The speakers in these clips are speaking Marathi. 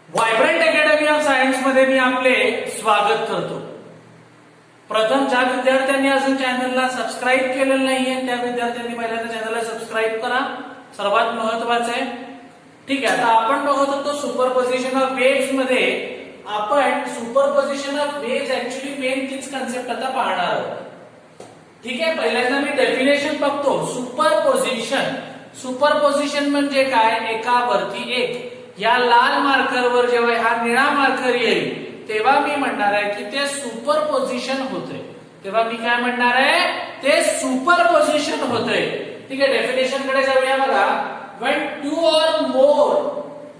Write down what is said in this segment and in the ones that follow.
व्हायब्रंट अकॅडमी ऑफ सायन्स मध्ये मी आपले स्वागत करतो. प्रथम ज्या विद्यार्थ्यांनी अजून चॅनलला सबस्क्राईब केलेलं नाहीये त्या विद्यार्थ्यांनी पहिल्यांदा चॅनलला सबस्क्राईब करा, सर्वात महत्वाचं आहे. ठीक आहे, आता आपण बघत होतो सुपरपोजिशन ऑफ वेव्स मध्ये. आपण superposition of waves actually main तीच कन्सेप्ट आता पाहणार आहोत. ठीक आहे, पहिल्यांदा मी डेफिनेशन बघतो. सुपरपोजिशन म्हणजे काय? एकावरती एक. या लाल मार्करवर जेव्हा हा निळा मार्कर येईल तेव्हा मी म्हणणार आहे की ते सुपरपोजिशन होते. तेव्हा मी काय म्हणणार आहे? ते सुपरपोजिशन होते. ठीक आहे, डेफिनेशन कडे जाऊया. बघा, when two or more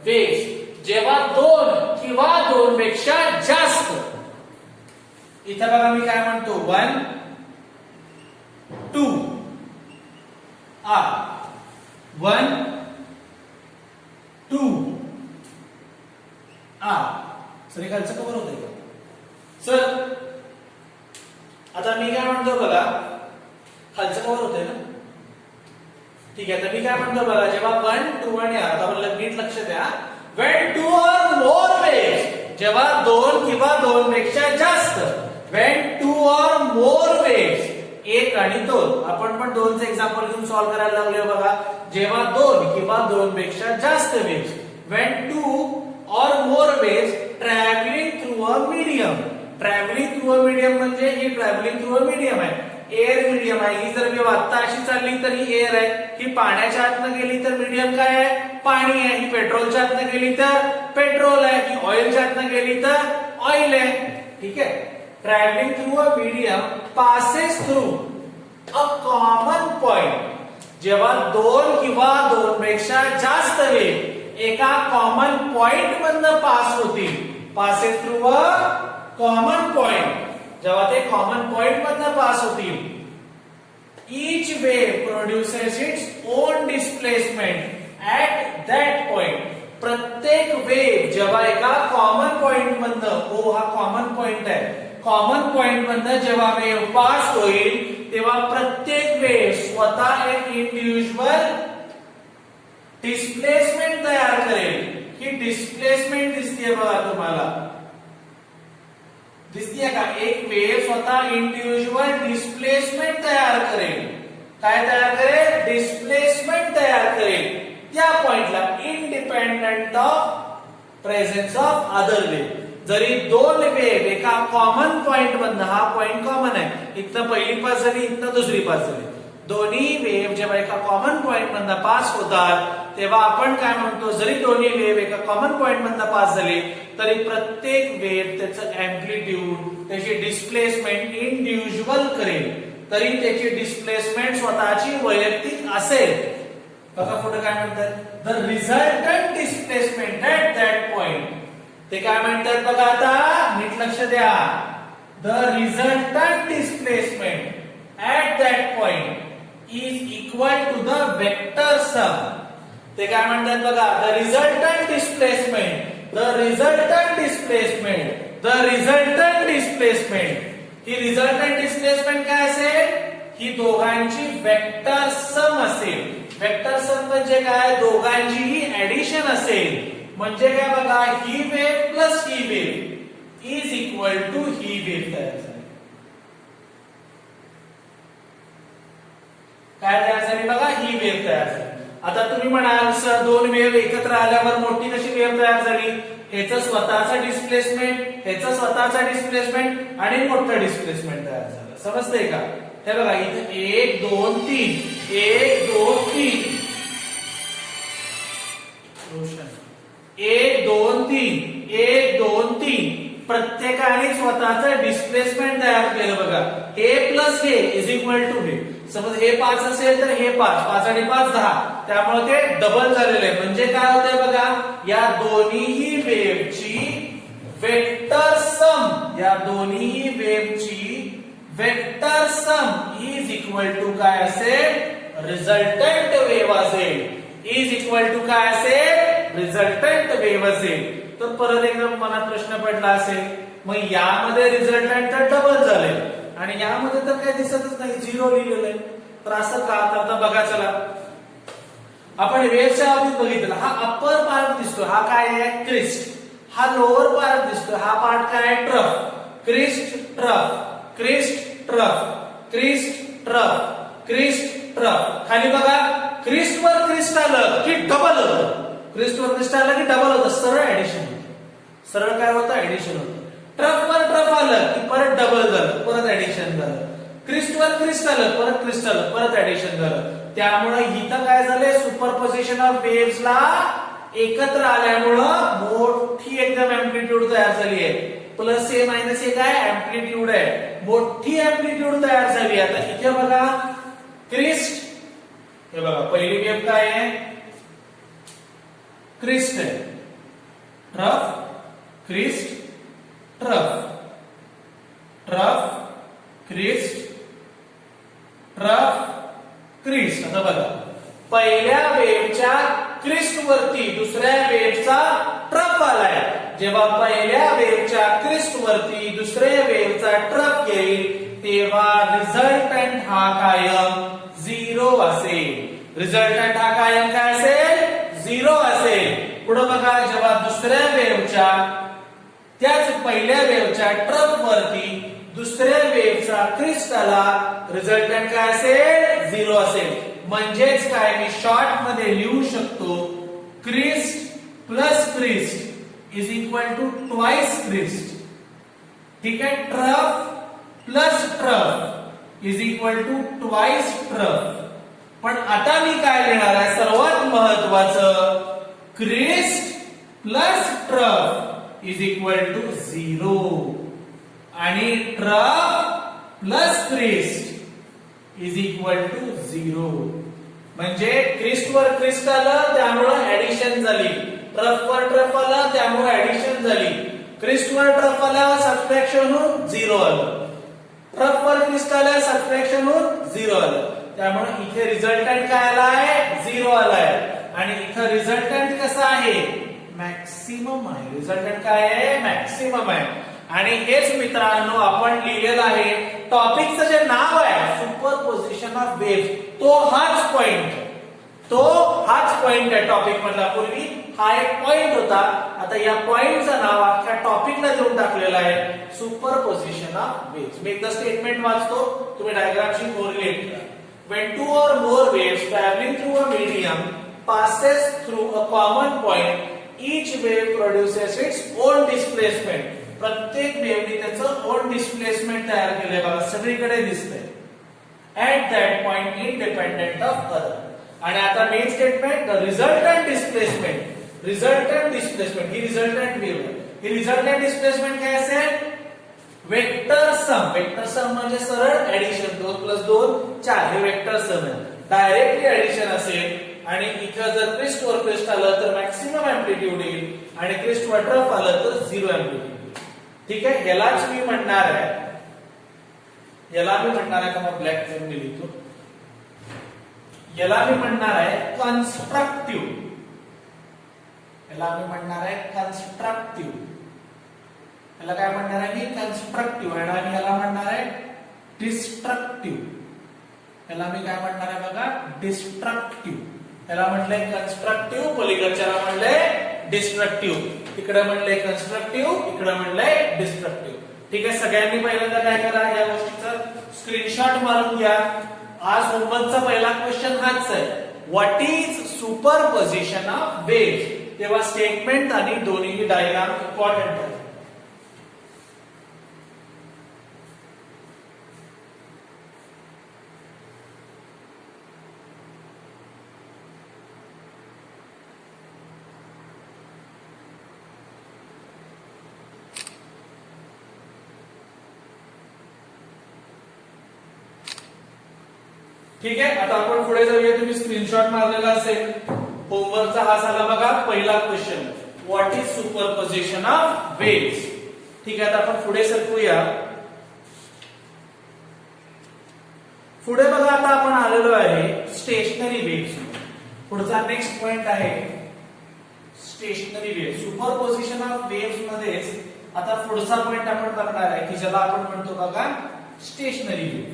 waves, जेव्हा दोन किंवा दोन पेक्षा जास्त. इथे बघा मी काय म्हणतो, 1 2 1 2 सर खालचं कव्हर होतंय का सर? आता मी काय म्हणतो बघा, खालचं कव्हर होतंय ना? ठीक आहे, तर मी काय म्हणतो बघा, जेव्हा 1 2 आणि आता मला नीट लक्ष द्या. when two or more waves, जेव्हा दोन किंवा दोन पेक्षा जास्त. when two or more waves, एक आणि दोन. आपण पण दोनचं एक्झाम्पल घेऊन सॉल्व्ह करायला लागलोय बघा. जेव्हा दोन किंवा दोन पेक्षा जास्त waves. when two or more waves traveling through a medium. traveling through a medium म्हणजे ही traveling through a medium आहे, एअर मीडियम आहे. ही जर वेव्ह आता अशी चालली तर ही एअर आहे. ही पाण्याच्या आतनं गेली तर मीडियम काय आहे? पाणी आहे. ही पेट्रोलच्या आतनं गेली तर पेट्रोल आहे. ही ऑइलच्या आतनं गेली तर ऑइल आहे. ठीक आहे, travelling through a medium passes through a common point. जेव्हा दोन किंवा दोन पेक्षा जास्त वेव्ह एका कॉमन पॉइंट मधनं पास होतील. Passes through a common point, जेव्हा ते कॉमन पॉइंट मधनं पास होतील. each wave produces its own displacement at that point. प्रत्येक वेव्ह जेव्हा एका कॉमन पॉइंट मधनं, ओ हा कॉमन पॉइंट आहे, कॉमन पॉइंट मधनं जेव्हा वेव्ह पास होईल तेव्हा प्रत्येक वेव्ह स्वतः एक इंडिव्हिज्युअल डिस्प्लेसमेंट तयार करेल. ही डिस्प्लेसमेंट दिसतीये बघा तुम्हाला, दिसतीये का? एक वेव्ह स्वतः इंडिव्हिज्युअल डिस्प्लेसमेंट तयार करेल. काय तयार करेल? डिस्प्लेसमेंट तयार करेल त्या पॉइंटला, independent of presence of other wave. जरी दोन वेव्ह एका कॉमन पॉइंट मधनं, हा पॉइंट कॉमन आहे, इथं पहिली पास झाली, इथं दुसरी पास झाली. दोन्ही वेव्ह जेव्हा एका कॉमन पॉइंट मधनं पास होतात तेव्हा आपण काय म्हणतो, जरी दोन्ही वेव्ह एका कॉमन पॉइंट मधनं पास झाली तरी प्रत्येक वेव्ह त्याचं अँप्लिट्यूड, त्याची डिस्प्लेसमेंट इंडिव्हिज्युअल करेल. तरी त्याची डिस्प्लेसमेंट स्वतःची वैयक्तिक असेल. बघा पुढे काय म्हणतात, the resultant displacement at that point. ते काय म्हणतात बघा, आता नीट लक्ष द्या. The resultant displacement at that point is equal to the vector sum. ते काय म्हणतात बघा, the resultant displacement he resultant displacement काय असेल? ही दोघांची वेक्टर सम असेल. वेक्टर सम म्हणजे काय? दोघांची ही ऍडिशन असेल. म्हणजे काय बघा, ही वेव्ह प्लस ही वेव्ह इज इक्वल टू ही वेव्ह तयार झाली. काय तयार झाली बघा? ही वेव्ह तयार झाली. आता तुम्ही म्हणाल सर दोन वेव्ह एकत्र आल्यावर मोठी कशी वेव्ह तयार झाली? ह्याचं स्वतःचा डिस्प्लेसमेंट, ह्याचं स्वतःचा डिस्प्लेसमेंट आणि मोठं डिस्प्लेसमेंट तयार झालं. समजतंय का? हे बघा इथे 1 2 3 1 2 3 1 2 3 1 2 3 प्रत्येकाने स्वतःचं डिस्प्लेसमेंट तयार केलं बघा. हे प्लस हे इज इक्वल टू हे. समज हे 5 असेल तर हे 5, 5 आणि 5 10, त्यामुळे ते डबल झालेलं आहे. म्हणजे काय होतंय बघा, या दोन्हीही वेव्हची वेक्टर सम, या दोन्हीही वेव्हची vector sum is equal to काय असेल? रिझल्टंट वेव्ह असेल. इज इक्वल टू काय असेल? रिझल्टंट वेव्ह असेल. तर परत एकदा मनात प्रश्न पडला असेल, मग यामध्ये रिझल्टंट तर डबल झाले आणि यामध्ये तर काही दिसतच नाही, 0 लिहिलेलं आहे. तर असं का? तर बघा चला, आपण वेव्हच्या बाबतीत बघितलं, हा अप्पर पार्ट दिसतो, हा काय आहे? क्रिस्ट. हा लोअर पार्ट दिसतोय, हा पार्ट काय आहे? Trough. Crest trough, crest trough, crest trough, crest trough. खाली बघा, क्रिस्ट वर क्रिस्ट आलं की डबल होतं, क्रिस्ट वर क्रिस्ट आलं की डबल होतं, सरळ ऍडिशन होतं. सरळ काय होतं? ऍडिशन होतं. ट्रफ वर ट्रफ आलं की परत डबल झालं, परत ऍडिशन झालं. क्रिस्ट वर क्रिस्ट आलं, परत क्रिस्ट आलं, परत ऍडिशन झालं. त्यामुळे इथं काय झालंय? सुपरपोजिशन ऑफ वेव्हजला एकत्र आल्यामुळं मोठी एकदम अँप्लिट्यूड तयार झाली आहे. प्लस ए मायनस ए काय? अँप्लिट्यूड आहे. मोठी अँप्लिट्यूड तयार झाली. आता इथे बघा, क्रिस्ट, हे बघा पहिली वेव्ह काय आहे? क्रिस्ट आहे. Trough, crest, trough, trough, crest, trough, crest. आता बघा, पहिल्या वेव्हच्या क्रिस्ट वरती दुसऱ्या वेव्हचा ट्रफ आलाय. जेव्हा पहिल्या वेव्हच्या क्रिस्ट वरती दुसऱ्या वेव्हचा ट्रफ येईल तेव्हा रिझल्टंट हा कायम 0 असेल. रिझल्टंट हा कायम काय असेल? 0 असेल. पुढे बघा, जेव्हा दुसऱ्या वेव्हच्या त्याच पहिल्या वेव्हच्या ट्रफ वरती दुसऱ्या वेव्हचा क्रिस्ट आला, रिझल्टंट काय असेल? 0 असेल. म्हणजेच काय, मी शॉर्ट मध्ये लिहू शकतो, crest plus crest is equal to twice crest. ठीक आहे. Trough plus trough is equal to twice trough. पण आता मी काय लिहिणार आहे? सर्वात महत्वाचं, crest plus trough is equal to 0 आणि trough plus crest is equal to 0. म्हणजे क्रिस्ट वर क्रिस्ट आलं त्यामुळे ऍडिशन झाली, ट्रफ वर ट्रफ आलं त्यामुळे ऍडिशन झाली, क्रिस्ट वर ट्रफ आल्यावर सबट्रॅक्शन होऊन 0 आलं, ट्रफ वर क्रिस्ट आल्यावर सबट्रॅक्शन होऊन 0 आलं. त्यामुळे इथे रिझल्टंट काय आलाय? 0 आलाय. आणि इथं रिझल्टंट कसा आहे? मॅक्सिमम आहे. रिझल्टंट काय आहे? मॅक्सिमम आहे. आणि हेच मित्रांनो आपण लिहिलेलं आहे. टॉपिकचं जे नाव आहे सुपरपोजिशन ऑफ वेव्ह, तो हाच पॉइंट आहे टॉपिक मधला. पूर्वी हा एक पॉइंट होता, आता या पॉइंटचं नाव अख्ख्या टॉपिकला देऊन टाकलेलं आहे, सुपरपोजिशन ऑफ वेव्ह. मी एकदा स्टेटमेंट वाचतो, तुम्ही डायग्रामशी कोरिलेट करा. When two or more waves traveling through a medium passes through a common point, each wave produces its own displacement. प्रत्येक वेव्हने त्याचं ओन डिस्प्लेसमेंट तयार केलंय बघा, सगळीकडे दिसतंय. At that point independent of other. आणि आता main statement, the resultant displacement. Resultant displacement he resultant wave आहे. ही रिझल्टंट डिस्प्लेसमेंट काय असेल? Vector sum. वेक्टर सम म्हणजे सरळ ऍडिशन, 2 + 2 4, हे वेक्टर सम आहे. डायरेक्टली ऍडिशन असेल. आणि इथं जर क्रिस्ट वर क्रिस्ट आलं तर मॅक्सिमम अँप्लिट्यूड येईल आणि क्रिस्ट वर ट्रफ आलं तर 0 अँप्लिट्यूड. ठीक आहे. यालाच मी म्हणणार आहे, याला मी म्हणणार आहे का, मग ब्लॅक पेन मी लिहितो, याला मी म्हणणार आहे कन्स्ट्रक्टिव्ह. याला मी म्हणणार आहे कन्स्ट्रक्टिव्ह. याला काय म्हणणार आहे मी? कन्स्ट्रक्टिव्ह. आणि याला म्हणणार आहे डिस्ट्रक्टिव्ह. याला मी काय म्हणणार आहे बघा? डिस्ट्रक्टिव्ह. याला म्हटलंय कन्स्ट्रक्टिव्ह, पलीकडच्याला म्हणलंय डिस्ट्रक्टिव्ह. इकडे म्हणलंय कन्स्ट्रक्टिव्ह, इकडे म्हणलंय डिस्ट्रक्टिव्ह. ठीक आहे. सगळ्यांनी पहिल्यांदा काय करा, या गोष्टीचा स्क्रीनशॉट मारून घ्या. आज होमवर्कचा पहिला क्वेश्चन हाच आहे, what is superposition of wave. तेव्हा स्टेटमेंट आणि दोन्ही डायग्राम इम्पॉर्टंट आहे. ठीक आहे. आता आपण पुढे जाऊया. तुम्ही स्क्रीनशॉट मारलेला असेल. होमवर्कचा हा झाला बघा पहिला question, what is superposition of waves. ठीक आहे. आता आपण पुढे सरकूया. पुढे बघा, आता आपण आलेलो आहे स्टेशनरी वेव्हज. पुढचा नेक्स्ट पॉइंट आहे stationery wave. Superposition of waves मध्येच आता पुढचा पॉइंट आपण बघणार आहे की ज्याला आपण म्हणतो बघा स्टेशनरी वेव्ह.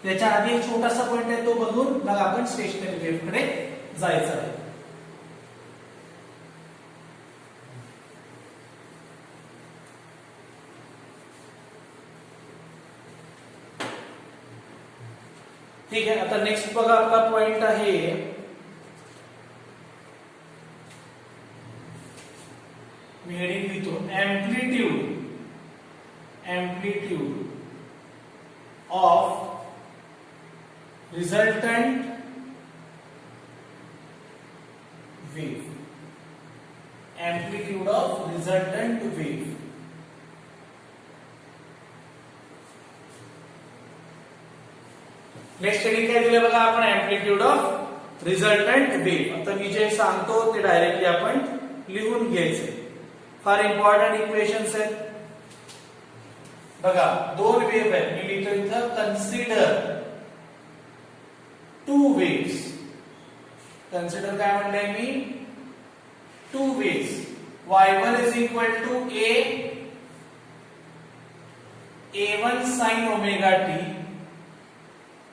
त्याच्या आधी एक छोटासा पॉइंट आहे, तो बघून मग आपण स्टेशनरी वेव्ह कडे जायचं आहे. ठीक आहे. आता नेक्स्ट बघा आपला पॉइंट आहे मी हेडिंग लिहितो amplitude of resultant wave. Amplitude of resultant wave. Next heading काय दिलं बघा आपण, एम्प्लिट्यूड ऑफ रिझल्टंट वेव. आता मी जे सांगतो ते डायरेक्टली आपण लिहून घ्यायचे. फार इम्पॉर्टंट इक्वेशन्स आहेत बघा. दोन वेव्ह आहेत, मी लिहितो इथं कन्सिडर टू वेव्स. कन्सिडर काय म्हणलंय मी, two waves. y1 is equal to a1 sin omega t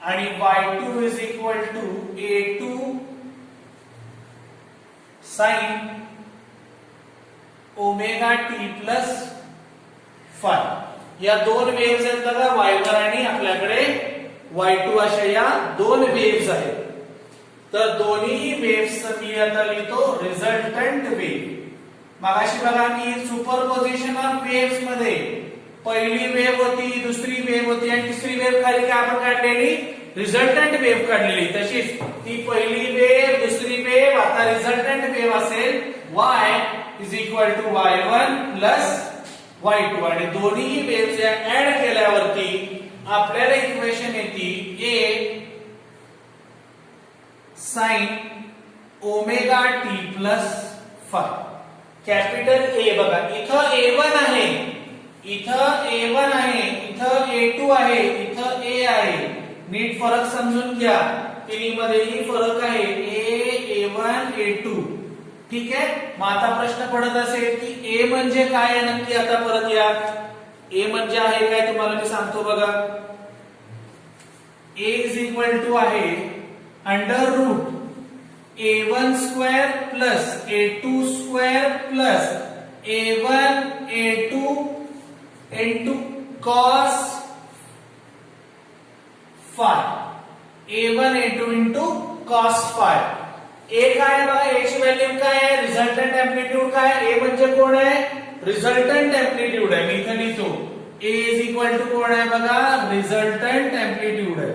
आणि y2 is equal to a2 sin omega t plus five. या दोन वेव्स आहेत बघा, y1 आणि आपल्याकडे y2 अशा या दोन वेव्स आहेत. तर दोन्ही वेव्स मी आता लिहितो रिझल्टंट वेव. मगाशी बघा मी सुपरपोजिशन ऑफ वेव्स मध्ये पहिली वेव्ह होती, दुसरी वेव्ह होती आणि तिसरी वेव्ह खाली काय आपण काढलेली, रिझल्टंट वेव्ह काढलेली. तशीच ती पहिली वेव्ह, दुसरी वेव्ह, आता रिझल्टंट वेव्ह असेल y is equal to y1 plus y2 आणि दोन्ही वेव्स या ऍड केल्यावरती आपल्याला इक्वेशन येते a sin omega t plus five. Capital ए बघा, इथं a1 आहे, इथं a1 आहे, इथं a2 आहे, इथं a आहे. नीट फरक समजून घ्या, तिन्हीमध्येही फरक आहे, a1 a2. ठीक आहे. मग आता प्रश्न पडत असेल की a म्हणजे काय आहे नक्की. आता परत या, a म्हणजे आहे काय तुम्हाला मी सांगतो बघा. a इज इक्वल टू आहे under root a1 square plus a2 square plus a1 a2 into cos phi. a1 a2 into cos phi. ए काय बघा, ए ची व्हॅल्यू काय आहे, रिझल्टंट एम्प्लिट्यूड काय. ए म्हणजे कोण आहे, रिझल्टंट एम्प्लिट्यूड आहे. मी इथे लिहितो ए इज इक्वल टू कोण आहे बघा, रिझल्टंट एम्प्लिट्यूड आहे.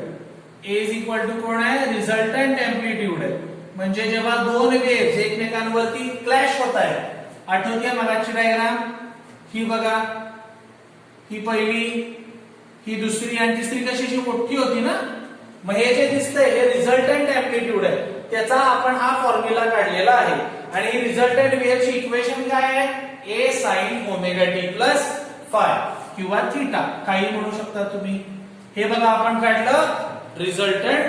ए इज इक्वल टू कोण आहे, रिझल्टंट एम्प्लिट्यूड आहे. म्हणजे जेव्हा दोन वेव्स एकमेकांवरती क्लॅश होत आहेत, आठवते मगाची डायग्राम ही बघा, ही पहिली, ही दुसरी आणि तिसरी कशी मोठी होती ना. मग हे जे दिसतंय हे रिझल्टंट एम्प्लिट्यूड आहे. त्याचा आपण हा फॉर्म्युला काढलेला आहे आणि रिझल्टंट वेव्हची इक्वेशन काय आहे, a sin omega t plus five किंवा थीटा काही म्हणू शकता तुम्ही. हे बघा आपण काढलं रिझल्टंट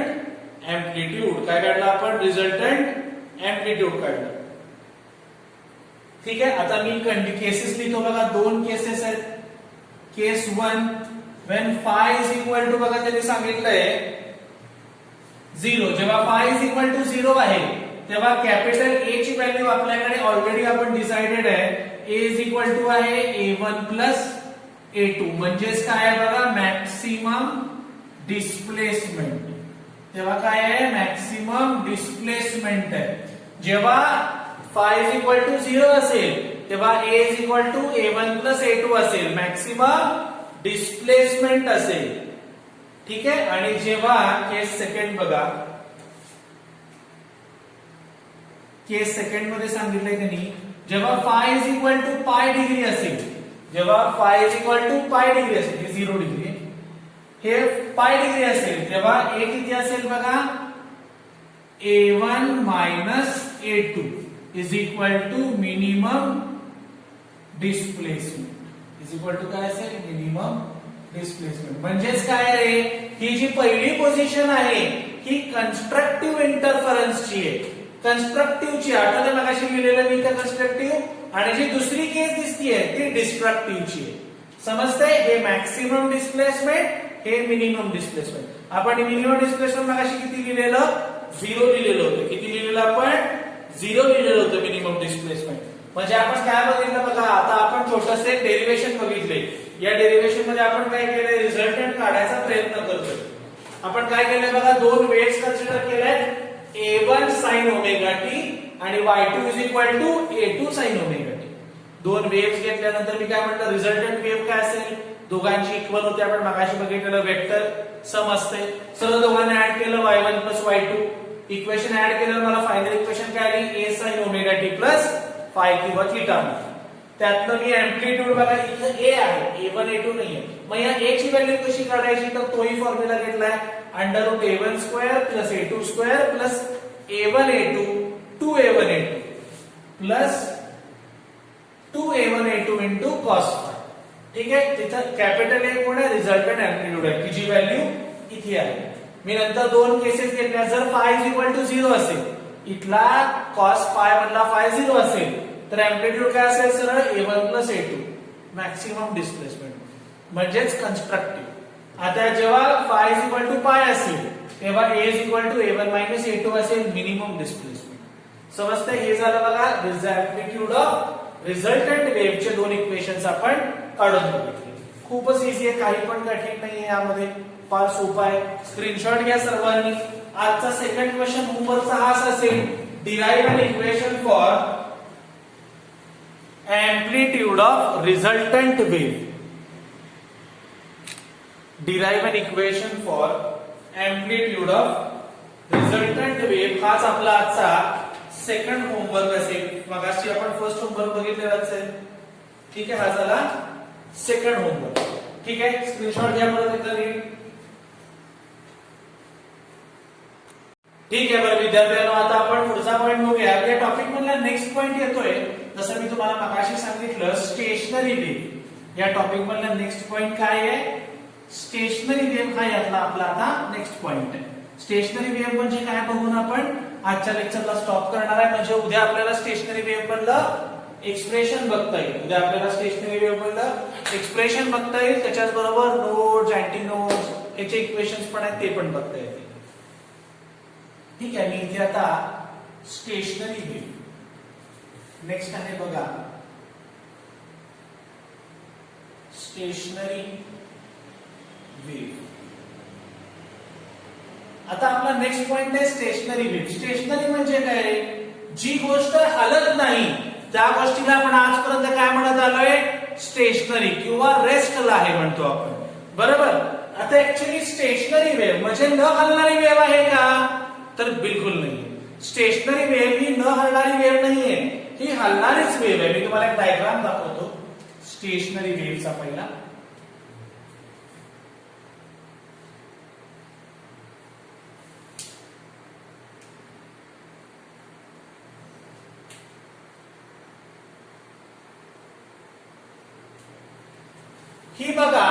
एम्प्लिट्यूड. काय काढलं आपण, रिझल्टंट एम्प्लिट्यूड काढलं. ठीक आहे. आता मी केसेस लिहितो बघा, दोन केसेस आहेत. केस 1 when phi is equal to बघा त्यांनी सांगितलंय 0. जेव्हा phi is equal to 0 आहे तेव्हा कॅपिटल A ची व्हॅल्यू आपल्याकडे ऑलरेडी आपण डिसाइडेड आहे. A is equal to आहे a1 plus a2 म्हणजेच काय आहे बघा, मॅक्सिमम डिस्प्लेसमेंट. तेव्हा काय आहे, मॅक्सिमम डिस्प्लेसमेंट आहे. जेव्हा phi is equal to 0 असेल तेव्हा A is equal to a1 plus a2 असेल, मॅक्सिमम डिस्प्लेसमेंट असेल. ठीक आहे. आणि जेव्हा केस सेकंड बघा, केस सेकंड मध्ये सांगितलंय त्यांनी जेव्हा phi is equal to पाय डिग्री असेल, जेव्हा phi is equal to पाय डिग्री असेल, हे 0 डिग्री आहे, हे पाय डिग्री असेल तेव्हा a किती असेल बघा, a1 minus a2 is equal to minimum displacement. is equal to काय असेल, मिनिमम डिस्प्लेसमेंट. म्हणजेच काय रे, ही जी पहिली पोझिशन आहे ही कन्स्ट्रक्टिव्ह इंटरफरन्सची आहे, कन्स्ट्रक्टिव्हची. आठवते मगाशी लिहिलेलं मी त्या कन्स्ट्रक्टिव्ह. आणि जी दुसरी केस दिसतीये ती डिस्ट्रक्टिव्हची आहे. समजतंय. हे मॅक्सिमम डिस्प्लेसमेंट, हे मिनिमम डिस्प्लेसमेंट. आपण मिनिमम डिस्प्लेसमेंट मगाशी किती लिहिलेलं, 0 लिहिलेलं होतं. किती लिहिलेलं आपण, 0 लिहिलेलं होतं मिनिमम डिस्प्लेसमेंट. म्हणजे आपण काय बघितलं बघा, आता आपण छोटंसं डेरिव्हेशन बघितले. या डेरिव्हेशन मध्ये आपण काय केलंय, रिझल्टंट काढायचा प्रयत्न करतोय. आपण काय केलंय बघा, दोन वेव्स कन्सिडर केल्यात, A1 sin ओमेगा टी आणि Y2 is equal to A2 sin omega T. दोन वेव्स घेतल्यानंतर मी काय म्हटलं, रिझल्टंट वेव्ह काय असेल, दोघांची इक्वल होते. आपण मगाशी बघितलेलं वेक्टर सम असते. सर्व दोघांनी ऍड केलं y1 plus y2, equation add केलं, मला फायनल इक्वेशन काय आली, a sin omega T plus five किंवा थीटा. त्यातनं मी अँप्लिट्यूड बघा, इथं a आहे, a1 a2 नाहीये. मग या a ची व्हॅल्यू कशी काढायची, तर तोही फॉर्म्युला घेतलाय, under root a1 square plus a2 square plus a1 a2 2a1 a2 plus 2a1 a2 into cos. ठीक आहे, तिथं कॅपिटल ए कोण आहे, रिझल्टंट अँप्लिट्यूड आहे, की जी व्हॅल्यू इथे आहे. मी नंतर दोन केसेस घेतल्या, जर फाय इज इक्वल टू 0 असेल, इथला कॉस फाय मधला फाय 0 असेल, तर अँप्लिट्यूड काय असेल, सरळ a1 plus a2 maximum displacement म्हणजेच कन्स्ट्रक्टिव्ह. आता जेव्हा फाय इज इक्वल टू पाय असेल, तेव्हा a is equal to a1 minus a2 असेल, मिनिमम डिस्प्लेसमेंट. समजतंय, हे झालं बघा अँप्लिट्यूड ऑफ रिझल्टंट वेव्हचे दोन इक्वेशन्स आपण काढून बघितले. खूपच इझी आहे, काही पण कठीण नाहीये, यामध्ये फार सोपा आहे. स्क्रीनशॉट घ्या सर्वांनी. आजचा सेकंड क्वेश्चन होमवर्कचा हाच असेल, derive an equation for amplitude of resultant wave. Derive an equation for amplitude of resultant wave हाच आपला आजचा सेकंड होमवर्क असेल. मगाशी आपण फर्स्ट होमवर्क बघितलेलाच आहे. ठीक आहे, हा झाला सेकंड होमवर्क. ठीक आहे, स्क्रीनशॉट घ्या परत एकदा नीट. ठीक आहे, बरं विद्यार्थ्यांनो, आता आपण पुढचा पॉइंट बघूया. या टॉपिक मधला नेक्स्ट पॉइंट येतोय, जसं मी तुम्हाला मगाशी सांगितलं, स्टेशनरी वेव्ह. या टॉपिक मधला नेक्स्ट पॉइंट काय आहे, स्टेशनरी वेव्ह. हा यातला आपला आता नेक्स्ट पॉइंट आहे. स्टेशनरी वेव्ह म्हणजे काय बघून आपण आजच्या लेक्चरला स्टॉप करणार आहे. म्हणजे उद्या आपल्याला स्टेशनरी वेव्ह मधलं एक्सप्रेशन बघता येईल. उद्या आपल्याला स्टेशनरी वेव्ह मधलं एक्सप्रेशन बघता येईल, त्याच्याच बरोबर नोड्स, अँटी नोड्स, याचे इक्वेशन्स पण आहेत, ते पण बघता येतील. ठीक आहे, मी इथे आता स्टेशनरी वेव्ह नेक्स्ट आहे बघा, स्टेशनरी वेव्ह. आता आपला नेक्स्ट पॉइंट आहे स्टेशनरी वेव्ह. स्टेशनरी म्हणजे काय, जी गोष्ट हलत नाही त्या गोष्टीला आपण आजपर्यंत काय म्हणत आलोय, स्टेशनरी किंवा रेस्टला आहे म्हणतो आपण, बरोबर. आता ऍक्च्युली स्टेशनरी वेव्ह म्हणजे न हलणारी वेव्ह आहे का, तर बिलकुल नाही. स्टेशनरी वेव्ह ही न हलणारी वेव्ह नाहीये, ही हलणारीच वेव्ह आहे. मी तुम्हाला एक डायग्राम दाखवतो स्टेशनरी वेव्हचा. पहिला ही बघा,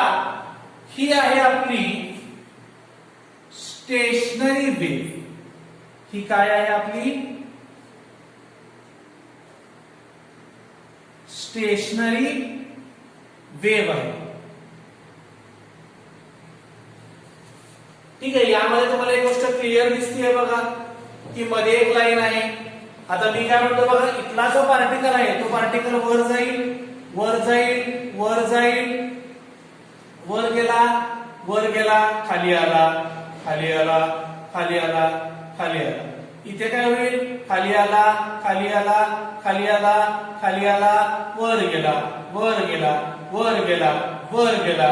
ही आहे आपली स्टेशनरी वेव्ह. ही काय आहे आपली स्टेशनरी वेव्ह आहे. ठीक आहे, यामध्ये तुम्हाला एक गोष्ट क्लिअर दिसतीये बघा, की मध्ये एक लाईन आहे. आता मी काय म्हणतो बघा, इथला जो पार्टिकल आहे तो पार्टिकल वर जाईल, वर जाईल, वर जाईल, वर गेला, वर गेला, खाली आला, खाली आला, खाली आला, खाली आला. इथे काय होईल, खाली आला, खाली आला, खाली आला, खाली आला, वर गेला, वर गेला, वर गेला, वर गेला,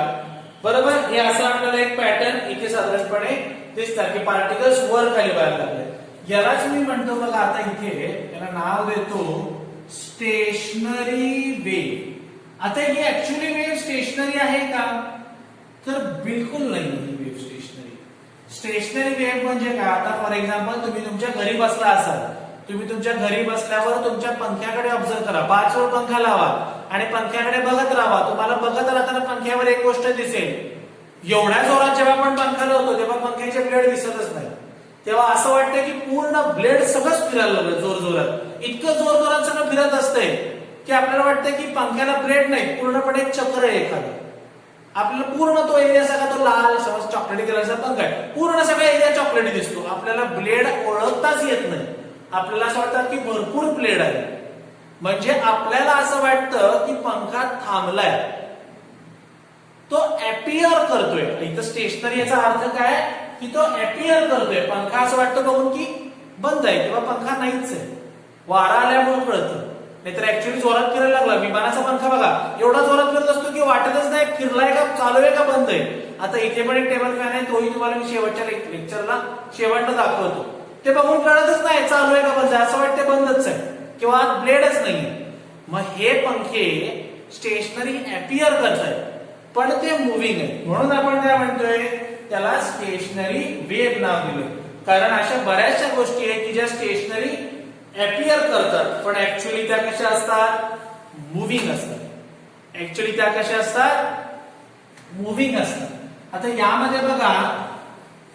बरोबर. हे असं आपल्याला एक पॅटर्न इथे साधारणपणे दिसतात, की पार्टिकल्स वर खाली व्हायला लागले. यालाच मी म्हणतो बघा, आता इथे याला नाव देतो स्टेशनरी वेव्ह. आता ही ऍक्च्युअली वेव्ह स्टेशनरी आहे का, तर बिलकुल नाही ही वेव्ह स्टेशनरी. स्टेशनरी वेव्ह म्हणजे काय, आता फॉर एक्झाम्पल तुम्ही तुमच्या घरी बसला असाल, तुम्ही तुमच्या घरी बसल्यावर तुमच्या पंख्याकडे ऑब्झर्व करा, 5 वेळ पंखा लावा आणि पंख्याकडे बघत राहा. तुम्हाला बघत राहताना पंख्यावर एक गोष्ट दिसेल, एवढ्या जोरात जेव्हा आपण पंखा लावतो तेव्हा पंख्याचे ब्लेड दिसतच नाही. तेव्हा असं वाटतं की पूर्ण ब्लेड सगळंच फिरायला लागलं जोर जोरात, इतकं जोर जोरात सगळं फिरत असतंय की आपल्याला वाटतं की पंख्याला ब्लेड नाही, पूर्णपणे एक चक्र आहे एखादं. आपल्याला पूर्ण तो एरिया सगळा तो लाल समज चॉकलेटी कलरचा पंखा आहे, पूर्ण सगळा एरिया चॉकलेटी दिसतो. आपल्याला ब्लेड ओळखताच येत नाही, आपल्याला असं वाटतं की भरपूर ब्लेड आहे. म्हणजे आपल्याला असं वाटतं की पंखा थांबलाय, तो अपियर करतोय. इथं स्टेशनरी याचा अर्थ काय, की तो अपियर करतोय. पंखा असं वाटतं बघून की बंद आहे किंवा पंखा नाहीच आहे. वारा आल्यामुळे कळतं. नाहीतर ऍक्च्युअली जोरात फिरायला लागला. विमानाचा पंखा बघा एवढा जोरात फिरत असतो की वाटतच नाही फिरलाय का चालू आहे का बंद आहे. आता इथे पण एक टेबल फॅन आहे. तोही तुम्हाला मी शेवटच्या लेक्चरला शेवटला दाखवतो. ते बघून कळतच नाही चालू आहे का बंद आहे. असं वाटतं बंदच आहे किंवा ब्लेडच नाहीये. मग हे पंखे स्टेशनरी अपियर करतायत पण ते मुव्हिंग आहे. म्हणून आपण काय म्हणतोय त्याला स्टेशनरी वेव्ह नाव दिलं. कारण अशा बऱ्याचशा गोष्टी आहेत की ज्या स्टेशनरी अपियर करतात पण ऍक्च्युअली त्या कशा असतात मुव्हिंग असतात. ऍक्च्युअली त्या कशा असतात मुव्हिंग असतात. आता यामध्ये बघा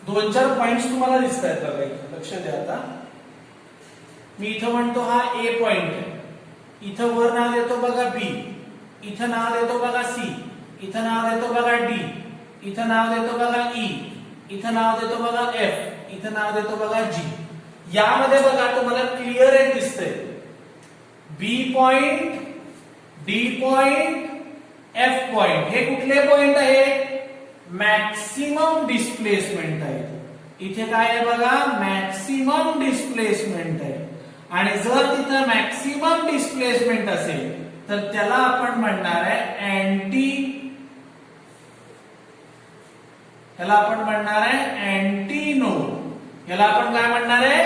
2-4 पॉइंट्स तुम्हाला दिसत आहेत बघा. लक्ष द्या. आता मी इथं म्हणतो हा ए पॉइंट आहे. इथं वर नाव देतो बघा बी. इथं नाव देतो बघा सी. इथं नाव देतो बघा डी. इथं नाव देतो बघा ई. इथं नाव देतो बघा एफ. इथं नाव देतो बघा जी. यामध्ये बघा तुम्हाला क्लिअर एक दिसतंय B point D point F point. हे कुठले पॉइंट आहेत मॅक्सिमम डिस्प्लेसमेंट आहे. इथे काय आहे बघा मॅक्सिमम डिस्प्लेसमेंट आहे. आणि जर तिथं मॅक्सिमम डिस्प्लेसमेंट असेल तर त्याला आपण म्हणणार आहे अँटी नोड. याला आपण काय म्हणणार आहे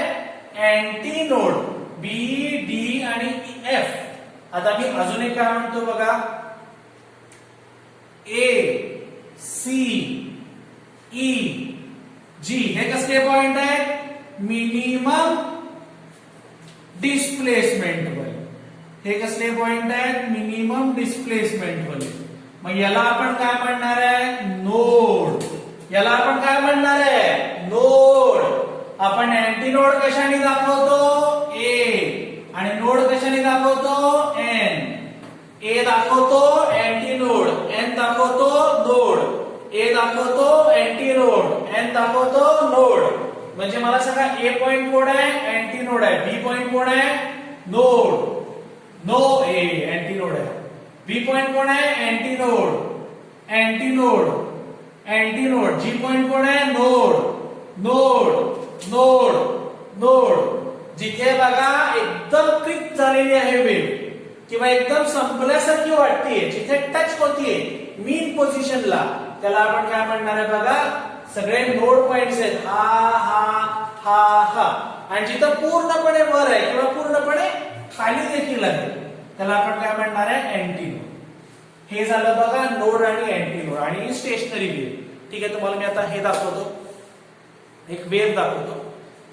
अँटी नोड. बी डी आणि एफ. आता मी अजून एक काय म्हणतो बघा ए सी ई जी. हे कसले पॉइंट आहेत मिनिमम डिस्प्लेसमेंट वाले. हे कसले पॉइंट आहेत मिनिमम डिस्प्लेसमेंट वाले. मग याला आपण काय म्हणणार आहे नोड. याला आपण काय म्हणणार आहे नोड. आपण अँटी नोड कशाने दाखवतो ए आणि नोड कशाने दाखवतो एन. ए दाखवतो अँटी नोड. एन दाखवतो नोड. ए दाखवतो अँटी नोड. एन दाखवतो नोड. म्हणजे मला सांगा ए पॉइंट कोण आहे अँटी नोड आहे. बी पॉइंट कोण आहे node. No A anti node आहे. बी पॉइंट कोण आहे anti node. Anti node anti node. G point कोण आहे नोड नोड नोड नोड. जिथे बघा एकदम क्लिक झालेली आहे वेव्ह किंवा एकदम संपल्यासारखी वाटतेय जिथे टच होतीये मीन पोझिशनला त्याला आपण काय म्हणणार आहे बघा सगळे नोड पॉइंट्स आहेत. हा हा हा हा. आणि जिथं पूर्णपणे वर आहे किंवा पूर्णपणे खाली देखील आहे त्याला आपण काय म्हणणार आहे अँटी नोड. हे झालं बघा नोड आणि अँटी नोड आणि स्टेशनरी वेव्ह. ठीक आहे. तुम्हाला मी आता हे दाखवतो एक वेव्ह दाखवतो.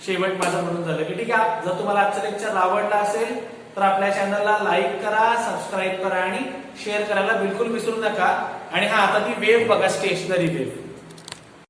शेवट माझं म्हणून झालं की ठीक आहे. जर तुम्हाला आजचं लेक्चर आवडला असेल तर आपल्या चॅनलला लाईक करा सबस्क्राईब करा आणि शेअर करायला बिलकुल विसरू नका. आणि हा आता ती वेव्ह बघा स्टेशनरी वेव्ह.